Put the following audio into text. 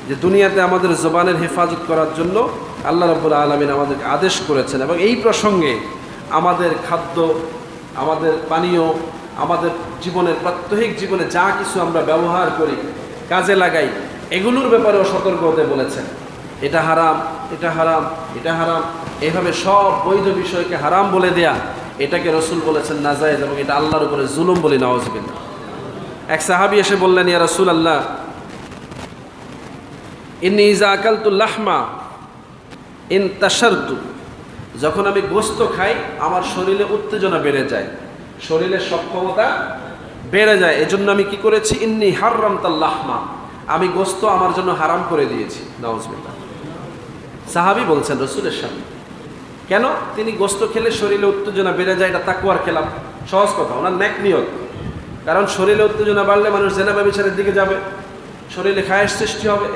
যে দুনিয়াতে আমাদের জবানের হেফাজত করার জন্য আল্লাহ রাব্বুল আলামিন আমাদেরকে আদেশ করেছেন। এবং এই প্রসঙ্গে আমাদের খাদ্য, আমাদের পানীয়, আমাদের জীবনের প্রাত্যহিক জীবনে যা কিছু আমরা ব্যবহার করি, কাজে লাগাই, এগুলোর ব্যাপারেও সতর্ক হতে বলেছেন। এটা হারাম, এটা হারাম, এটা হারাম, এভাবে সব বৈধ বিষয়কে হারাম বলে দেয়া, এটাকে রসুল বলেছেন নাজায়েজ, এবং এটা আল্লাহর উপরে জুলুম বলি, নাউযুবিল্লাহ। এক সাহাবী এসে বললেন, ইয়া রাসূলুল্লাহ, ইন্নী ইযা আকালতু লাহমা ইনতাশারতু, যখন আমি গোশত খাই আমার শরীরে উত্তেজনা বেড়ে যায়, শরীরের সক্ষমতা বেড়ে যায়, এজন্য আমি কি করেছি, ইন্নী হাররামতাল লাহমা, আমি গোশত আমার জন্য হারাম করে দিয়েছি। নাউযুবিল্লাহ। সাহাবী বলছেন রসুলের সামনে, কেন? তিনি গোশত খেলে শরীরে উত্তেজনা বেড়ে যায়, এটা তাকওয়ার খেলাফ। সহজ কথা, ওনার নেক নিয়ত। কারণ শরীরে উত্তেজনা বাড়লে মানুষ জেনা ব্যভিচারের দিকে যাবে, শরীরে খায়েশ সৃষ্টি হবে।